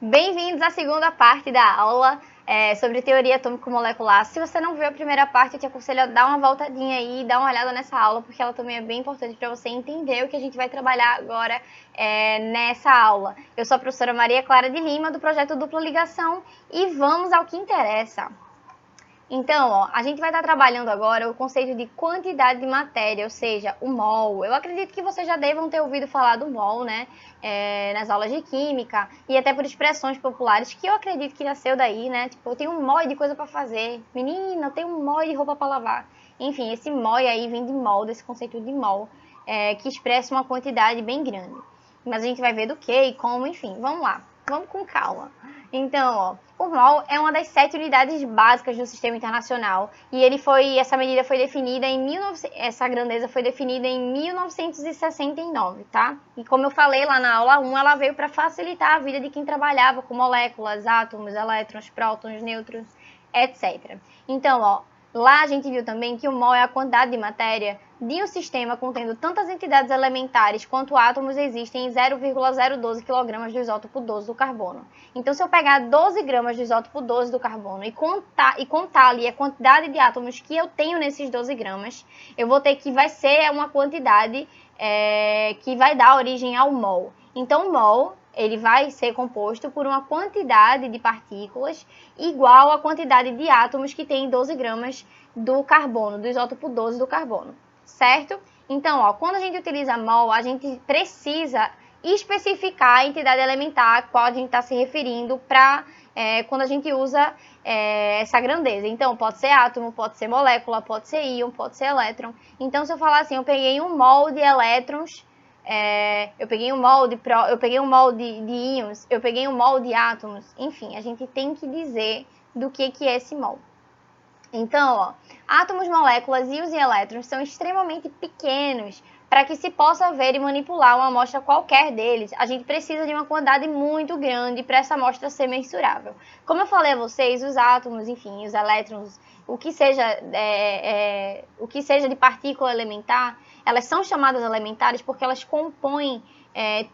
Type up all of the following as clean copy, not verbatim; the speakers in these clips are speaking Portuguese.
Bem-vindos à segunda parte da aula sobre teoria atômico-molecular. Se você não viu a primeira parte, eu te aconselho a dar uma voltadinha aí e dar uma olhada nessa aula, porque ela também é bem importante para você entender o que a gente vai trabalhar agora nessa aula. Eu sou a professora Maria Clara de Lima, do projeto Dupla Ligação, e vamos ao que interessa. Então, a gente vai estar trabalhando agora o conceito de quantidade de matéria, ou seja, o mol. Eu acredito que vocês já devam ter ouvido falar do mol, né? Nas aulas de química e até por expressões populares, que eu acredito que nasceu daí, né? Tipo, eu tenho um mol de coisa para fazer. Menina, eu tenho um mol de roupa para lavar. Enfim, esse mol aí vem de mol, desse conceito de mol, que expressa uma quantidade bem grande. Mas a gente vai ver do que e como, enfim. Vamos lá, vamos com calma. Então, o mol é uma das 7 unidades básicas do sistema internacional e essa medida foi definida essa grandeza foi definida em 1969, tá? E como eu falei lá na aula 1, ela veio para facilitar a vida de quem trabalhava com moléculas, átomos, elétrons, prótons, nêutrons, etc. Então, lá a gente viu também que o mol é a quantidade de matéria de um sistema contendo tantas entidades elementares quanto átomos existem em 0,012 kg do isótopo 12 do carbono. Então, se eu pegar 12 gramas do isótopo 12 do carbono e contar ali a quantidade de átomos que eu tenho nesses 12 gramas, eu vou ter que vai ser uma quantidade que vai dar origem ao mol. Então, o mol ele vai ser composto por uma quantidade de partículas igual à quantidade de átomos que tem em 12 gramas do carbono, do isótopo 12 do carbono, certo? Então, quando a gente utiliza mol, a gente precisa especificar a entidade elementar a qual a gente está se referindo para quando a gente usa essa grandeza. Então, pode ser átomo, pode ser molécula, pode ser íon, pode ser elétron. Então, se eu falar assim, eu peguei um mol de elétrons, eu peguei um mol de íons, eu peguei um mol de átomos, enfim, a gente tem que dizer do que é esse mol. Então, átomos, moléculas, íons e elétrons são extremamente pequenos. Para que se possa ver e manipular uma amostra qualquer deles, a gente precisa de uma quantidade muito grande para essa amostra ser mensurável. Como eu falei a vocês, os átomos, enfim, os elétrons, o que seja de partícula elementar, elas são chamadas elementares porque elas compõem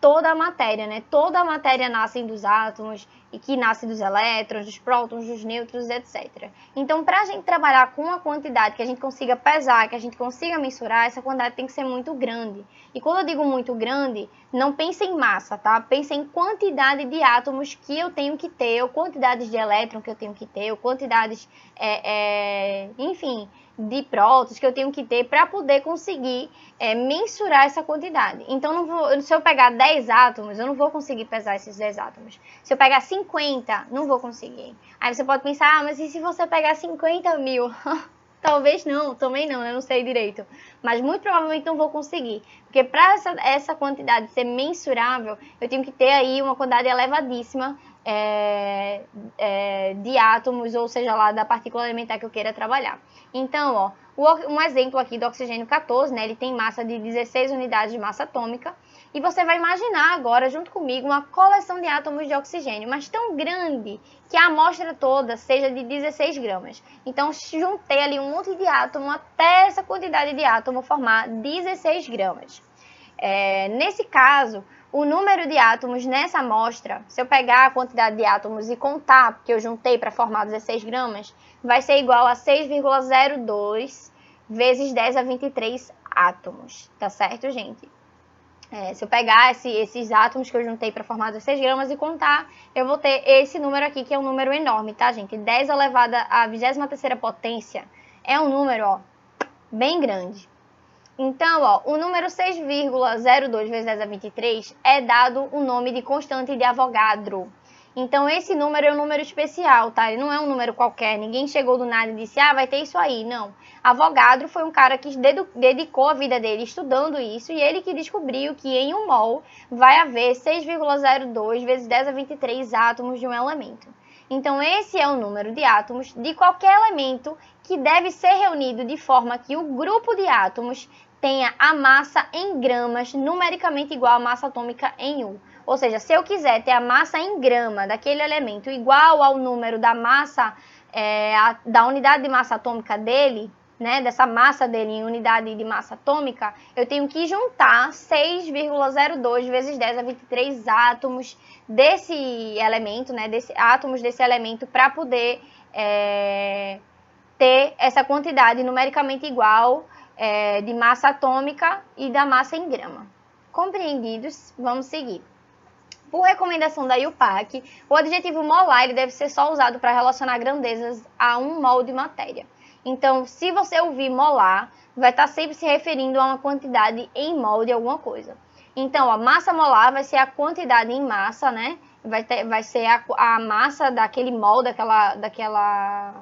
toda a matéria, né? Toda a matéria nasce dos átomos e que nasce dos elétrons, dos prótons, dos nêutrons, etc. Então, para a gente trabalhar com uma quantidade que a gente consiga pesar, que a gente consiga mensurar, essa quantidade tem que ser muito grande. E quando eu digo muito grande, não pense em massa, tá? Pense em quantidade de átomos que eu tenho que ter, ou quantidades de elétrons que eu tenho que ter, ou quantidades, enfim, de prótons que eu tenho que ter para poder conseguir mensurar essa quantidade. Então, se eu pegar 10 átomos, eu não vou conseguir pesar esses 10 átomos. Se eu pegar 50, não vou conseguir. Aí você pode pensar, mas e se você pegar 50 mil? Talvez não, também não, eu não sei direito. Mas muito provavelmente não vou conseguir. Porque para essa quantidade ser mensurável, eu tenho que ter aí uma quantidade elevadíssima de átomos, ou seja lá, da partícula elementar que eu queira trabalhar. Então, um exemplo aqui do oxigênio 14, né, ele tem massa de 16 unidades de massa atômica, e você vai imaginar agora, junto comigo, uma coleção de átomos de oxigênio, mas tão grande que a amostra toda seja de 16 gramas. Então, juntei ali um monte de átomo até essa quantidade de átomo formar 16 gramas. Nesse caso, o número de átomos nessa amostra, se eu pegar a quantidade de átomos e contar, porque eu juntei para formar 16 gramas, vai ser igual a 6,02 vezes 10 a 23 átomos, tá certo, gente? Se eu pegar esses átomos que eu juntei para formar 16 gramas e contar, eu vou ter esse número aqui, que é um número enorme, tá, gente? 10 elevado à 23ª potência é um número, bem grande. Então, o número 6,02 vezes 10 a 23 é dado o nome de constante de Avogadro. Então, esse número é um número especial, tá? Ele não é um número qualquer. Ninguém chegou do nada e disse, vai ter isso aí. Não. Avogadro foi um cara que dedicou a vida dele estudando isso e ele que descobriu que em um mol vai haver 6,02 vezes 10 a 23 átomos de um elemento. Então, esse é o número de átomos de qualquer elemento que deve ser reunido de forma que o grupo de átomos tenha a massa em gramas numericamente igual à massa atômica em U. Ou seja, se eu quiser ter a massa em grama daquele elemento igual ao número da massa, da unidade de massa atômica dele, né, dessa massa dele em unidade de massa atômica, eu tenho que juntar 6,02 vezes 10 a 23 átomos desse elemento, né, átomos desse elemento, para poder ter essa quantidade numericamente igual de massa atômica e da massa em grama. Compreendidos? Vamos seguir. Por recomendação da IUPAC, o adjetivo molar ele deve ser só usado para relacionar grandezas a um mol de matéria. Então, se você ouvir molar, vai estar sempre se referindo a uma quantidade em mol de alguma coisa. Então, a massa molar vai ser a quantidade em massa, né? Vai ser a massa daquele mol, daquela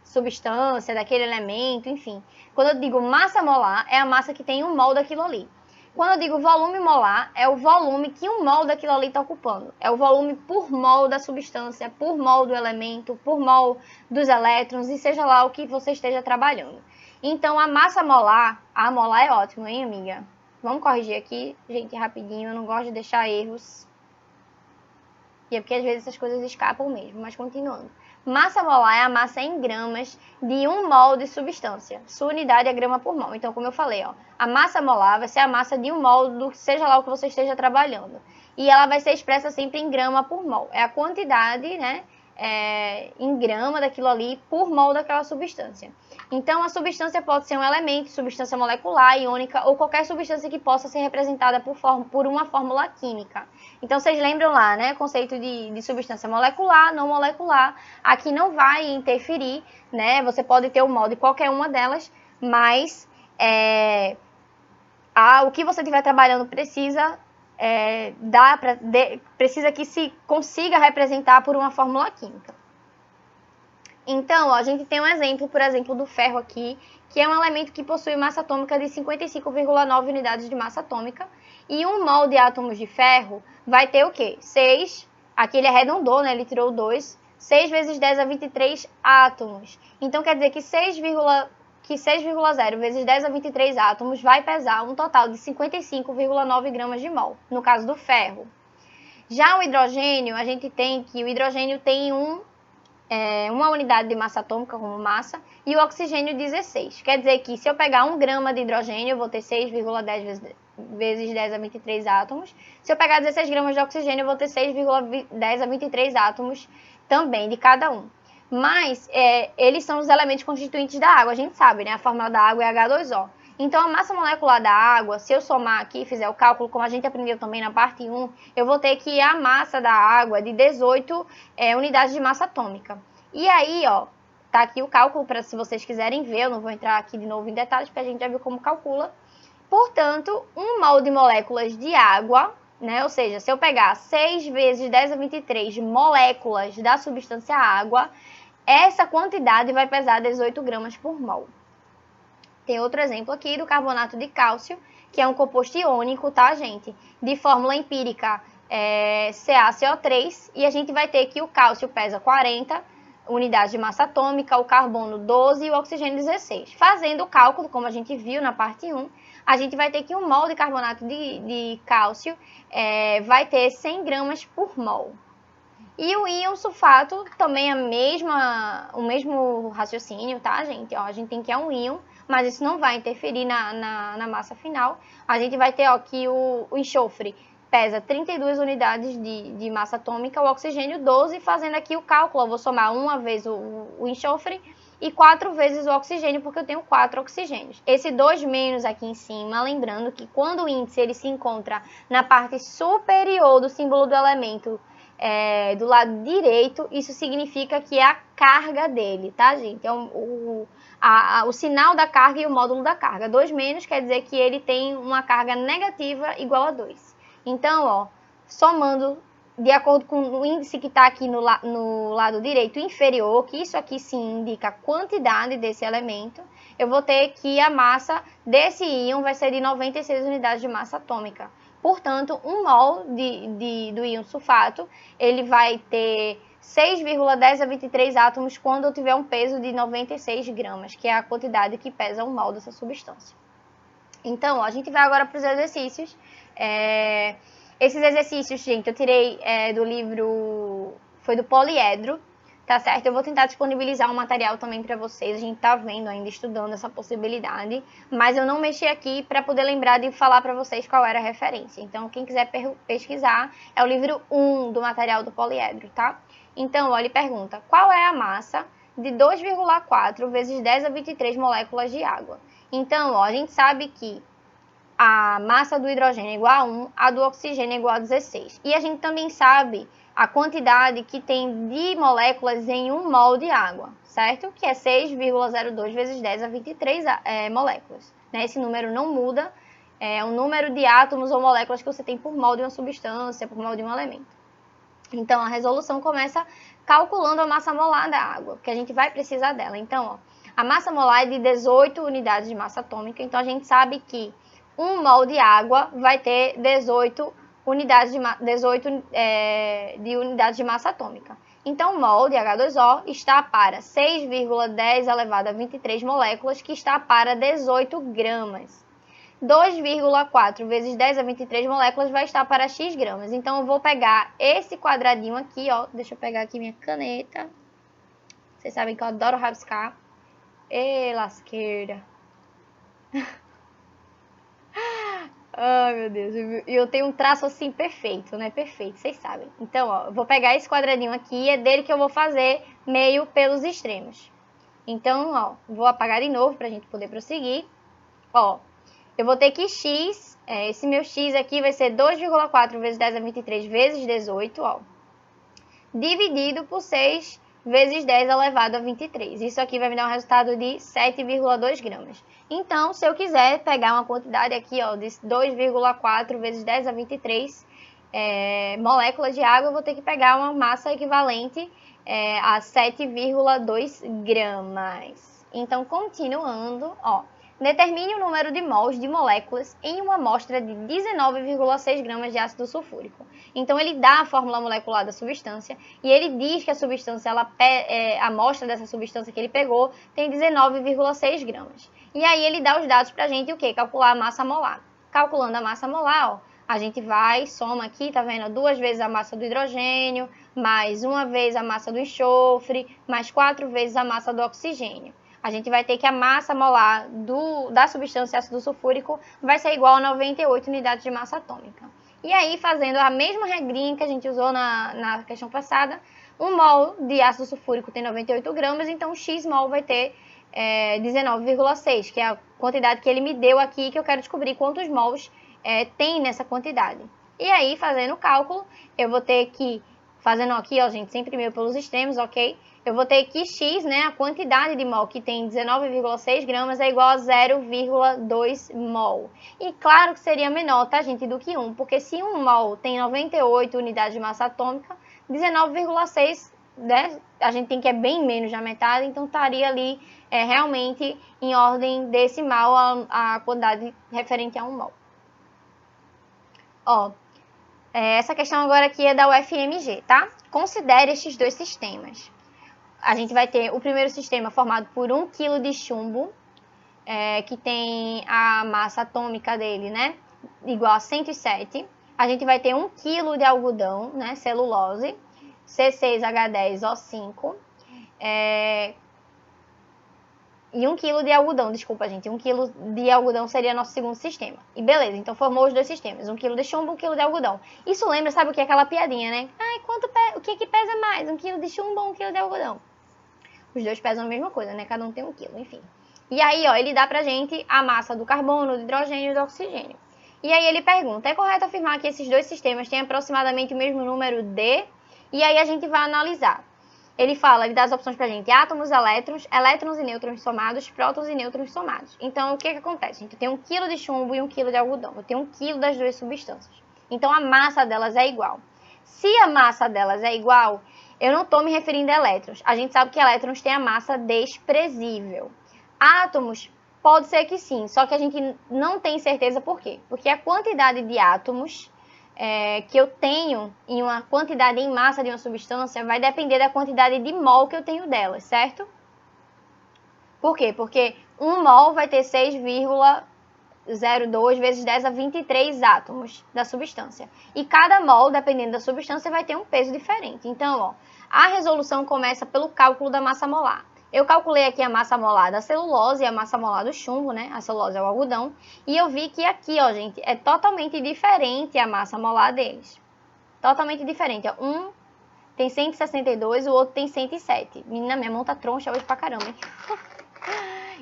substância, daquele elemento, enfim. Quando eu digo massa molar, é a massa que tem um mol daquilo ali. Quando eu digo volume molar, é o volume que um mol daquilo ali está ocupando. É o volume por mol da substância, por mol do elemento, por mol dos elétrons, e seja lá o que você esteja trabalhando. Então, a massa molar, a molar é ótimo, hein, amiga? Vamos corrigir aqui, gente, rapidinho, eu não gosto de deixar erros. E é porque às vezes essas coisas escapam mesmo, mas continuando. Massa molar é a massa em gramas de 1 mol de substância. Sua unidade é grama por mol. Então, como eu falei, ó, a massa molar vai ser a massa de 1 mol do seja lá o que você esteja trabalhando. E ela vai ser expressa sempre em grama por mol. É a quantidade, né, em grama daquilo ali por mol daquela substância. Então, a substância pode ser um elemento, substância molecular, iônica ou qualquer substância que possa ser representada por uma fórmula química. Então, vocês lembram lá, né, conceito de substância molecular, não molecular. Aqui não vai interferir, né, você pode ter o mol de qualquer uma delas, mas o que você estiver trabalhando precisa precisa que se consiga representar por uma fórmula química. Então, ó, a gente tem um exemplo, por exemplo, do ferro aqui, que é um elemento que possui massa atômica de 55,9 unidades de massa atômica, e 1 mol de átomos de ferro vai ter o quê? 6, aqui ele arredondou, né, ele tirou 2, 6 vezes 10 a 23 átomos. Então, quer dizer que 6,0 vezes 10 a 23 átomos vai pesar um total de 55,9 gramas de mol, no caso do ferro. Já o hidrogênio, a gente tem que o hidrogênio tem uma unidade de massa atômica como massa e o oxigênio 16. Quer dizer que se eu pegar 1 grama de hidrogênio, eu vou ter 6,10 vezes 10 a 23 átomos. Se eu pegar 16 gramas de oxigênio, eu vou ter 6,10 a 23 átomos também de cada um. Mas eles são os elementos constituintes da água, a gente sabe, né? A fórmula da água é H2O. Então, a massa molecular da água, se eu somar aqui, fizer o cálculo, como a gente aprendeu também na parte 1, eu vou ter que a massa da água de 18 unidades de massa atômica. E aí, ó, tá aqui o cálculo para se vocês quiserem ver, eu não vou entrar aqui de novo em detalhes, porque a gente já viu como calcula. Portanto, 1 mol de moléculas de água, né? Ou seja, se eu pegar 6 vezes 10 a 23 moléculas da substância água, essa quantidade vai pesar 18 gramas por mol. Tem outro exemplo aqui do carbonato de cálcio, que é um composto iônico, tá, gente? De fórmula empírica CaCO3, e a gente vai ter que o cálcio pesa 40 unidades de massa atômica, o carbono 12 e o oxigênio 16. Fazendo o cálculo, como a gente viu na parte 1, a gente vai ter que 1 mol de carbonato de cálcio vai ter 100 gramas por mol. E o íon sulfato também é o mesmo raciocínio, tá, gente? Ó, a gente tem que um íon, mas isso não vai interferir na massa final. A gente vai ter ó, que o enxofre pesa 32 unidades de massa atômica, o oxigênio 12, fazendo aqui o cálculo. Eu vou somar uma vez o enxofre e 4 vezes o oxigênio, porque eu tenho 4 oxigênios. Esse 2 menos aqui em cima, lembrando que quando o índice ele se encontra na parte superior do símbolo do elemento, do lado direito, isso significa que é a carga dele, tá, gente? Então, o sinal da carga e o módulo da carga. 2 menos quer dizer que ele tem uma carga negativa igual a 2. Então, ó, somando de acordo com o índice que está aqui no lado direito inferior, que isso aqui sim indica a quantidade desse elemento, eu vou ter que a massa desse íon vai ser de 96 unidades de massa atômica. Portanto, 1 mol do íon sulfato, ele vai ter 6,10 a 23 átomos quando eu tiver um peso de 96 gramas, que é a quantidade que pesa 1 mol dessa substância. Então, ó, a gente vai agora para os exercícios. Esses exercícios, gente, eu tirei do livro, foi do Poliedro, tá certo? Eu vou tentar disponibilizar um material também para vocês, a gente tá vendo ainda, estudando essa possibilidade, mas eu não mexi aqui para poder lembrar de falar para vocês qual era a referência. Então, quem quiser pesquisar, é o livro 1 do material do poliedro, tá? Então, ó, ele pergunta, qual é a massa de 2,4 vezes 10 a 23 moléculas de água? Então, ó, a gente sabe que a massa do hidrogênio é igual a 1, a do oxigênio é igual a 16. E a gente também sabe a quantidade que tem de moléculas em 1 mol de água, certo? Que é 6,02 vezes 10 a 23 moléculas. Né? Esse número não muda, é o número de átomos ou moléculas que você tem por mol de uma substância, por mol de um elemento. Então, a resolução começa calculando a massa molar da água, porque a gente vai precisar dela. Então, ó, a massa molar é de 18 unidades de massa atômica, então a gente sabe que 1 mol de água vai ter 18 unidades de massa atômica. Então, o mol de H2O está para 6,10 elevado a 23 moléculas, que está para 18 gramas. 2,4 vezes 10 a 23 moléculas vai estar para x gramas. Então, eu vou pegar esse quadradinho aqui, ó. Deixa eu pegar aqui minha caneta. Vocês sabem que eu adoro rabiscar. Ê, lasqueira. Ai, meu Deus. E eu tenho um traço assim perfeito, né? Perfeito, vocês sabem. Então, ó, eu vou pegar esse quadradinho aqui e é dele que eu vou fazer meio pelos extremos. Então, ó, vou apagar de novo pra gente poder prosseguir. Ó, eu vou ter que x, esse meu x aqui vai ser 2,4 vezes 10 a 23 vezes 18, ó, dividido por 6 vezes 10 elevado a 23. Isso aqui vai me dar um resultado de 7,2 gramas. Então, se eu quiser pegar uma quantidade aqui, ó, de 2,4 vezes 10 a 23 moléculas de água, eu vou ter que pegar uma massa equivalente a 7,2 gramas. Então, continuando, ó, determine o número de mols de moléculas em uma amostra de 19,6 gramas de ácido sulfúrico. Então, ele dá a fórmula molecular da substância e ele diz que a substância, a amostra dessa substância que ele pegou tem 19,6 gramas. E aí, ele dá os dados pra gente, o quê? Calcular a massa molar. Calculando a massa molar, ó, a gente vai, soma aqui, tá vendo? 2 vezes a massa do hidrogênio, mais 1 vez a massa do enxofre, mais 4 vezes a massa do oxigênio. A gente vai ter que a massa molar da substância ácido sulfúrico vai ser igual a 98 unidades de massa atômica. E aí, fazendo a mesma regrinha que a gente usou na questão passada, 1 mol de ácido sulfúrico tem 98 gramas, então x mol vai ter 19,6, que é a quantidade que ele me deu aqui, que eu quero descobrir quantos mols tem nessa quantidade. E aí, fazendo o cálculo, eu vou ter que, fazendo aqui, ó, gente, sempre meio pelos extremos, ok? Eu vou ter que x, né, a quantidade de mol que tem 19,6 gramas é igual a 0,2 mol. E claro que seria menor, tá, gente, do que 1, porque se 1 mol tem 98 unidades de massa atômica, 19,6, né, a gente tem que é bem menos da metade, então estaria ali realmente em ordem decimal a quantidade referente a 1 mol. Ó, essa questão agora aqui é da UFMG, tá? Considere estes dois sistemas. A gente vai ter o primeiro sistema formado por 1 kg de chumbo, que tem a massa atômica dele, né, igual a 107. A gente vai ter 1 kg de algodão, né, celulose, C6H10O5, e 1 kg de algodão, desculpa, gente, 1 kg de algodão seria nosso segundo sistema. E beleza, então formou os dois sistemas, 1 kg de chumbo, 1 kg de algodão. Isso lembra, sabe o que é aquela piadinha, né? Ai, o que pesa mais, 1 kg de chumbo ou 1 kg de algodão? Os dois pesam a mesma coisa, né? Cada um tem 1 kg, enfim. E aí, ó, ele dá pra gente a massa do carbono, do hidrogênio e do oxigênio. E aí ele pergunta, é correto afirmar que esses dois sistemas têm aproximadamente o mesmo número de... E aí a gente vai analisar. Ele dá as opções pra gente, átomos, elétrons e nêutrons somados, prótons e nêutrons somados. Então, o que acontece? A gente tem 1 kg de chumbo e 1 kg de algodão. Eu tenho 1 kg das duas substâncias. Então, a massa delas é igual. Se a massa delas é igual, eu não estou me referindo a elétrons. A gente sabe que elétrons têm a massa desprezível. Átomos, pode ser que sim, só que a gente não tem certeza por quê. Porque a quantidade de átomos que eu tenho em uma quantidade em massa de uma substância vai depender da quantidade de mol que eu tenho delas, certo? Por quê? Porque 1 mol vai ter 0,02 vezes 10 a 23 átomos da substância. E cada mol, dependendo da substância, vai ter um peso diferente. Então, ó, a resolução começa pelo cálculo da massa molar. Eu calculei aqui a massa molar da celulose e a massa molar do chumbo, né? A celulose é o algodão. E eu vi que aqui, ó, gente, é totalmente diferente a massa molar deles. Totalmente diferente, ó. Um tem 162, o outro tem 107. Menina, minha mão tá troncha hoje pra caramba, hein?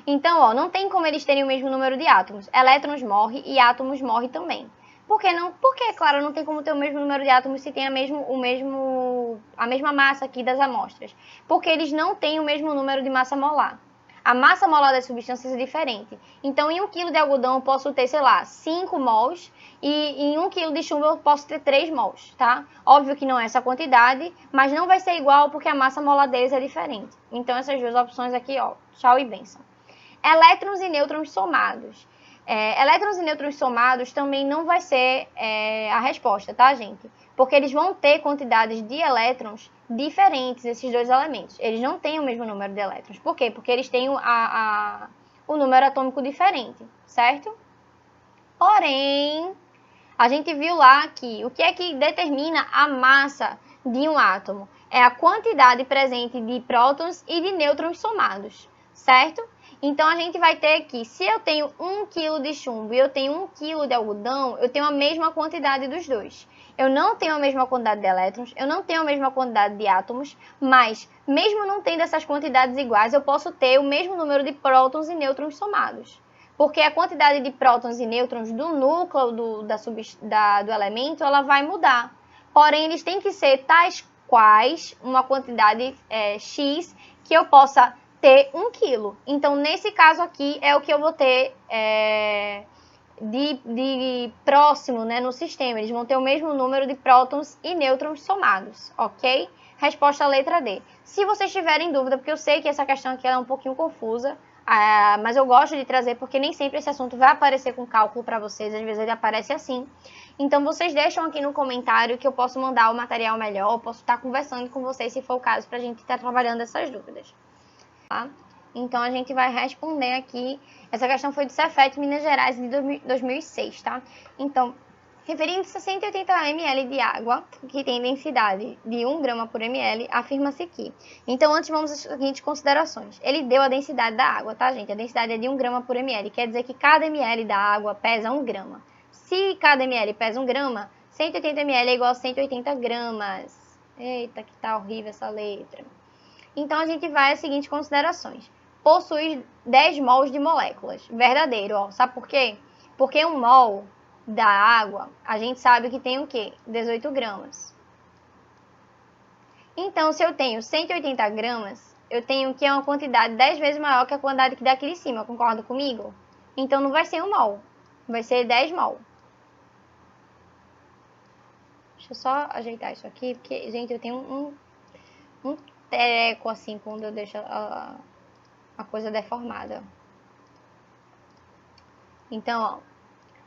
Então, ó, não tem como eles terem o mesmo número de átomos. Elétrons morrem e átomos morrem também. Por que não? Porque, claro, não tem como ter o mesmo número de átomos se tem a mesma massa aqui das amostras. Porque eles não têm o mesmo número de massa molar. A massa molar das substâncias é diferente. Então, em 1 kg de algodão eu posso ter, sei lá, 5 mols. E em 1 kg de chumbo eu posso ter 3 mols, tá? Óbvio que não é essa quantidade, mas não vai ser igual porque a massa molar deles é diferente. Então, essas duas opções aqui, ó, tchau e bênção. Elétrons e nêutrons somados. Elétrons e nêutrons somados também não vai ser a resposta, tá, gente? Porque eles vão ter quantidades de elétrons diferentes, esses dois elementos. Eles não têm o mesmo número de elétrons. Por quê? Porque eles têm o número atômico diferente, certo? Porém, a gente viu lá que o que é que determina a massa de um átomo? É a quantidade presente de prótons e de nêutrons somados, certo? Então, a gente vai ter que, se eu tenho 1 kg de chumbo e eu tenho 1 kg de algodão, eu tenho a mesma quantidade dos dois. Eu não tenho a mesma quantidade de elétrons, eu não tenho a mesma quantidade de átomos, mas, mesmo não tendo essas quantidades iguais, eu posso ter o mesmo número de prótons e nêutrons somados. Porque a quantidade de prótons e nêutrons do núcleo do elemento, ela vai mudar. Porém, eles têm que ser tais quais uma quantidade X que eu possa ter 1 kg. Então, nesse caso aqui, é o que eu vou ter de próximo, né, no sistema. Eles vão ter o mesmo número de prótons e nêutrons somados, ok? Resposta letra D. Se vocês tiverem dúvida, porque eu sei que essa questão aqui é um pouquinho confusa, mas eu gosto de trazer porque nem sempre esse assunto vai aparecer com cálculo para vocês, às vezes ele aparece assim. Então, vocês deixam aqui no comentário que eu posso mandar o material melhor, eu posso estar conversando com vocês se for o caso, para a gente estar trabalhando essas dúvidas. Tá? Então, a gente vai responder aqui. Essa questão foi do Cefet, Minas Gerais, de 2006, tá? Então, referindo-se a 180 ml de água, que tem densidade de 1 grama por ml, afirma-se que... Então, antes vamos às seguintes considerações. Ele deu a densidade da água, tá, gente? A densidade é de 1 grama por ml, quer dizer que cada ml da água pesa 1 grama. Se cada ml pesa 1 grama, 180 ml é igual a 180 gramas. Eita, que tá horrível essa letra. Então, a gente vai às seguintes considerações. Possui 10 mols de moléculas. Verdadeiro, ó. Sabe por quê? Porque 1 mol da água, a gente sabe que tem o quê? 18 gramas. Então, se eu tenho 180 gramas, eu tenho que é uma quantidade 10 vezes maior que a quantidade que daqui de cima. Concorda comigo? Então, não vai ser 1 mol. Vai ser 10 mol. Deixa eu só ajeitar isso aqui, porque, gente, eu tenho um teco assim quando eu deixo a coisa deformada. Então,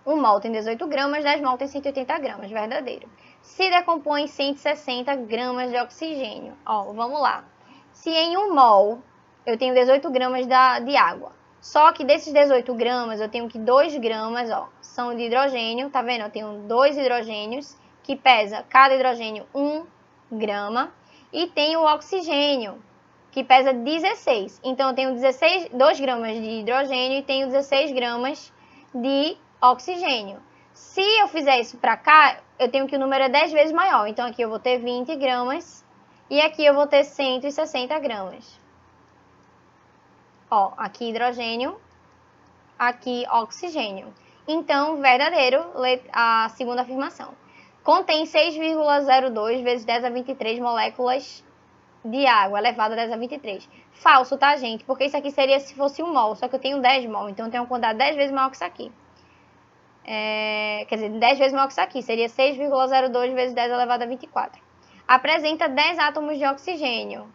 ó, 1 mol tem 18 gramas, 10 mol tem 180 gramas, verdadeiro. Se decompõe em 160 gramas de oxigênio. Ó, vamos lá. Se em 1 mol eu tenho 18 gramas de água, só que desses 18 gramas eu tenho que 2 gramas, ó, são de hidrogênio, tá vendo? Eu tenho 2 hidrogênios, que pesa cada hidrogênio 1 grama. E tem o oxigênio, que pesa 16. Então, eu tenho 2 gramas de hidrogênio e tenho 16 gramas de oxigênio. Se eu fizer isso para cá, eu tenho que o número é 10 vezes maior. Então, aqui eu vou ter 20 gramas e aqui eu vou ter 160 gramas. Ó, aqui hidrogênio, aqui oxigênio. Então, verdadeiro, a segunda afirmação. Contém 6,02 vezes 10 a 23 moléculas de água, elevado a 10 a 23. Falso, tá, gente? Porque isso aqui seria se fosse 1 mol, só que eu tenho 10 mol, então eu tenho uma quantidade 10 vezes maior que isso aqui. Quer dizer, 10 vezes maior que isso aqui, seria 6,02 vezes 10 elevado a 24. Apresenta 10 átomos de oxigênio.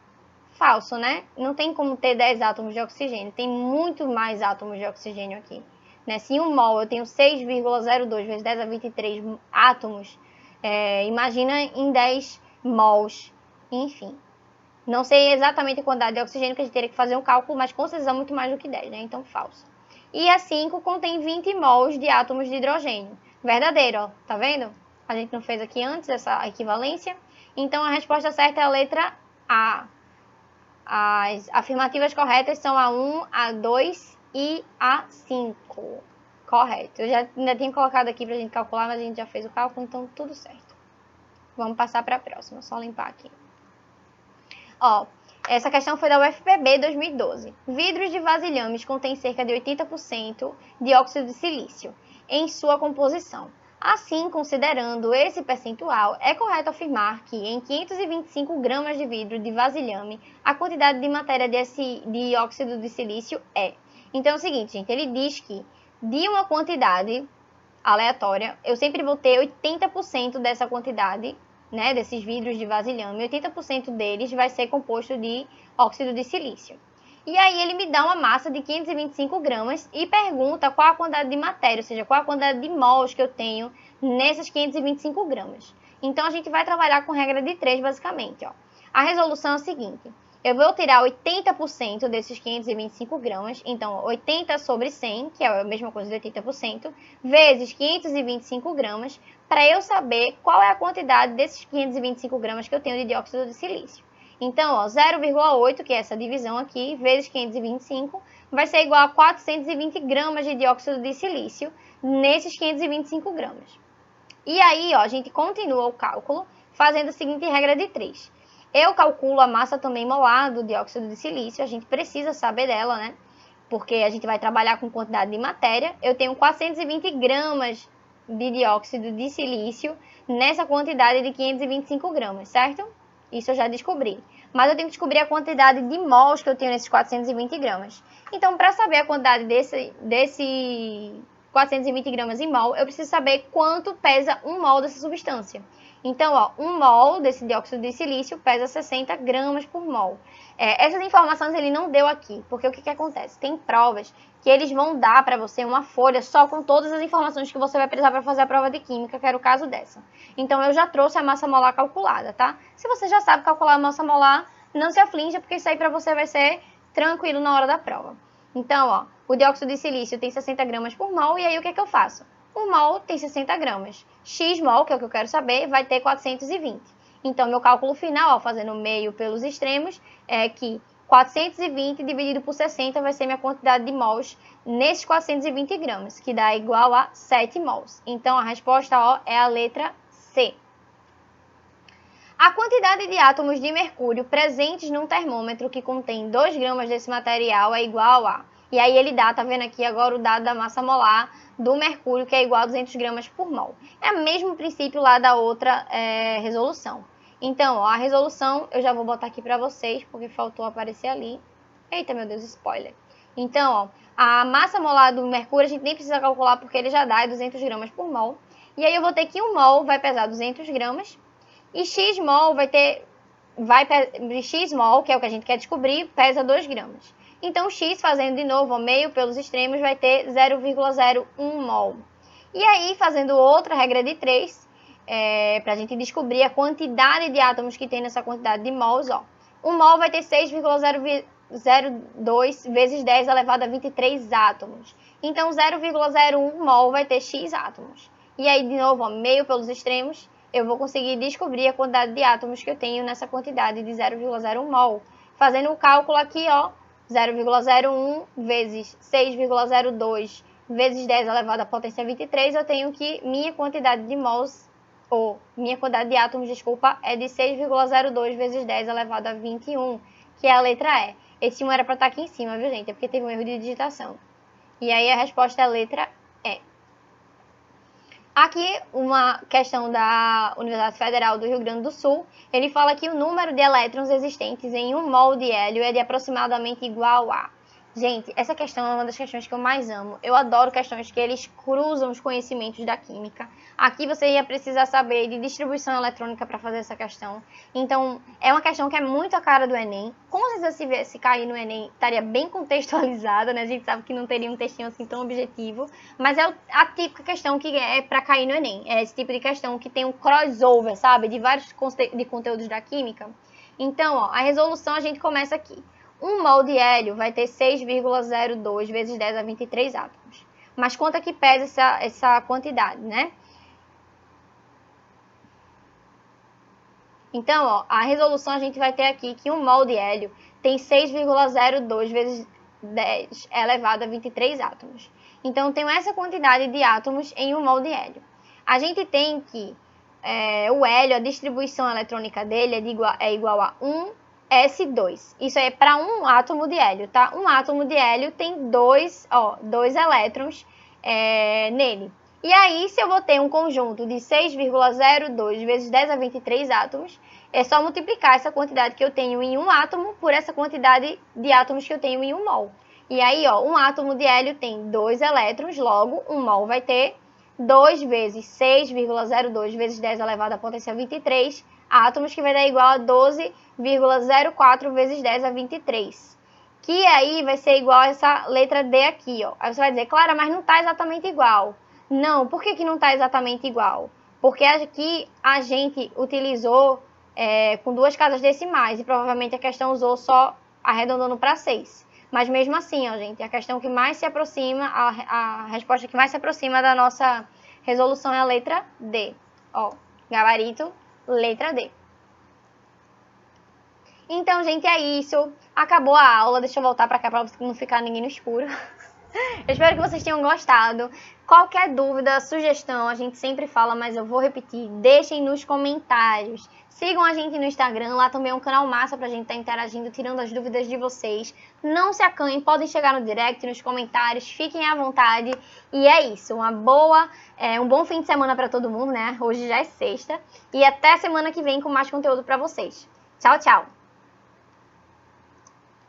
Falso, né? Não tem como ter 10 átomos de oxigênio, tem muito mais átomos de oxigênio aqui. Né? Se em 1 mol eu tenho 6,02 vezes 10 a 23 átomos, imagina em 10 mols, enfim. Não sei exatamente a quantidade de oxigênio, que a gente teria que fazer um cálculo, mas com certeza muito mais do que 10, né? Então, falso. E a 5 contém 20 mols de átomos de hidrogênio. Verdadeiro, ó. Tá vendo? A gente não fez aqui antes essa equivalência. Então, a resposta certa é a letra A. As afirmativas corretas são a 1, a 2 e a 5. Correto. Eu já ainda tinha colocado aqui pra gente calcular, mas a gente já fez o cálculo, então tudo certo. Vamos passar para a próxima, só limpar aqui. Ó, essa questão foi da UFPB 2012. Vidros de vasilhames contêm cerca de 80% de óxido de silício em sua composição. Assim, considerando esse percentual, é correto afirmar que em 525 gramas de vidro de vasilhame, a quantidade de matéria de óxido de silício é. Então é o seguinte, gente, ele diz que de uma quantidade aleatória, eu sempre vou ter 80% dessa quantidade, né, desses vidros de vasilhame, 80% deles vai ser composto de óxido de silício. E aí ele me dá uma massa de 525 gramas e pergunta qual a quantidade de matéria, ou seja, qual a quantidade de mols que eu tenho nessas 525 gramas. Então a gente vai trabalhar com regra de 3 basicamente. Ó. A resolução é a seguinte, eu vou tirar 80% desses 525 gramas, então 80 sobre 100, que é a mesma coisa de 80%, vezes 525 gramas, para eu saber qual é a quantidade desses 525 gramas que eu tenho de dióxido de silício. Então, 0,8, que é essa divisão aqui, vezes 525, vai ser igual a 420 gramas de dióxido de silício nesses 525 gramas. E aí, ó, a gente continua o cálculo fazendo a seguinte regra de 3. Eu calculo a massa também molar do dióxido de silício, a gente precisa saber dela, né? Porque a gente vai trabalhar com quantidade de matéria. Eu tenho 420 gramas de dióxido de silício nessa quantidade de 525 gramas, certo? Isso eu já descobri. Mas eu tenho que descobrir a quantidade de mols que eu tenho nesses 420 gramas. Então, para saber a quantidade desse 420 gramas em mol, eu preciso saber quanto pesa um mol dessa substância. Então, ó, 1 mol desse dióxido de silício pesa 60 gramas por mol. Essas informações ele não deu aqui, porque o que acontece? Tem provas que eles vão dar para você uma folha só com todas as informações que você vai precisar para fazer a prova de química, que era o caso dessa. Então, eu já trouxe a massa molar calculada, tá? Se você já sabe calcular a massa molar, não se aflinja, porque isso aí para você vai ser tranquilo na hora da prova. Então, ó, o dióxido de silício tem 60 gramas por mol, e aí o que eu faço? Um mol tem 60 gramas. X mol, que é o que eu quero saber, vai ter 420. Então, meu cálculo final, ó, fazendo meio pelos extremos, é que 420 dividido por 60 vai ser minha quantidade de mols nesses 420 gramas, que dá igual a 7 mols. Então, a resposta, ó, é a letra C. A quantidade de átomos de mercúrio presentes num termômetro que contém 2 gramas desse material é igual a... E aí ele dá, tá vendo aqui agora o dado da massa molar do mercúrio, que é igual a 200 gramas por mol. É o mesmo princípio lá da outra resolução. Então, ó, a resolução eu já vou botar aqui pra vocês, porque faltou aparecer ali. Eita, meu Deus, spoiler. Então, ó, a massa molar do mercúrio a gente nem precisa calcular, porque ele já dá 200 gramas por mol. E aí eu vou ter que 1 mol vai pesar 200 gramas. E x mol x mol, que é o que a gente quer descobrir, pesa 2 gramas. Então, x, fazendo de novo ao meio pelos extremos, vai ter 0,01 mol. E aí, fazendo outra regra de 3, para a gente descobrir a quantidade de átomos que tem nessa quantidade de mols, ó. 1 mol vai ter 6,02 vezes 10 elevado a 23 átomos. Então, 0,01 mol vai ter x átomos. E aí, de novo, ó, meio pelos extremos, eu vou conseguir descobrir a quantidade de átomos que eu tenho nessa quantidade de 0,01 mol. Fazendo o cálculo aqui, ó, 0,01 vezes 6,02 vezes 10 elevado à potência 23, eu tenho que minha quantidade de mols, ou minha quantidade de átomos, desculpa, é de 6,02 vezes 10 elevado a 21, que é a letra E. Esse 1 era para estar aqui em cima, viu, gente? É porque teve um erro de digitação. E aí a resposta é a letra E. Aqui, uma questão da Universidade Federal do Rio Grande do Sul, ele fala que o número de elétrons existentes em 1 mol de hélio é de aproximadamente igual a... Gente, essa questão é uma das questões que eu mais amo. Eu adoro questões que eles cruzam os conhecimentos da química. Aqui você ia precisar saber de distribuição eletrônica para fazer essa questão. Então, é uma questão que é muito a cara do Enem. Com certeza, se cair no Enem, estaria bem contextualizada, né? A gente sabe que não teria um textinho assim tão objetivo. Mas é a típica questão que é para cair no Enem. É esse tipo de questão que tem um crossover, sabe? De vários conteúdos da química. Então, ó, a resolução a gente começa aqui. 1 mol de hélio vai ter 6,02 vezes 10 a 23 átomos. Mas quanto é que pesa essa quantidade, né? Então, ó, a resolução a gente vai ter aqui que 1 mol de hélio tem 6,02 vezes 10 elevado a 23 átomos. Então, eu tenho essa quantidade de átomos em 1 mol de hélio. A gente tem que o hélio, a distribuição eletrônica dele é igual a 1s2. Isso é para um átomo de hélio, tá? Um átomo de hélio tem dois elétrons nele. E aí, se eu vou ter um conjunto de 6,02 vezes 10 a 23 átomos, é só multiplicar essa quantidade que eu tenho em um átomo por essa quantidade de átomos que eu tenho em 1 mol. E aí, ó, um átomo de hélio tem 2 elétrons, logo, 1 mol vai ter 2 vezes 6,02 vezes 10 elevado à potência 23 átomos, que vai dar igual a 12,04 vezes 10 a 23. Que aí vai ser igual a essa letra D aqui, ó. Aí você vai dizer, Clara, mas não está exatamente igual. Não, por que não está exatamente igual? Porque aqui a gente utilizou com 2 casas decimais e provavelmente a questão usou só arredondando para 6. Mas mesmo assim, ó, gente, a questão que mais se aproxima, a resposta que mais se aproxima da nossa resolução é a letra D. Ó, gabarito, letra D. Então, gente, é isso. Acabou a aula. Deixa eu voltar para cá para não ficar ninguém no escuro. Eu espero que vocês tenham gostado. Qualquer dúvida, sugestão, a gente sempre fala, mas eu vou repetir. Deixem nos comentários. Sigam a gente no Instagram, lá também é um canal massa pra gente estar interagindo, tirando as dúvidas de vocês. Não se acanhem, podem chegar no direct, nos comentários, fiquem à vontade. E é isso, um bom fim de semana pra todo mundo, né? Hoje já é sexta. E até semana que vem com mais conteúdo pra vocês. Tchau, tchau!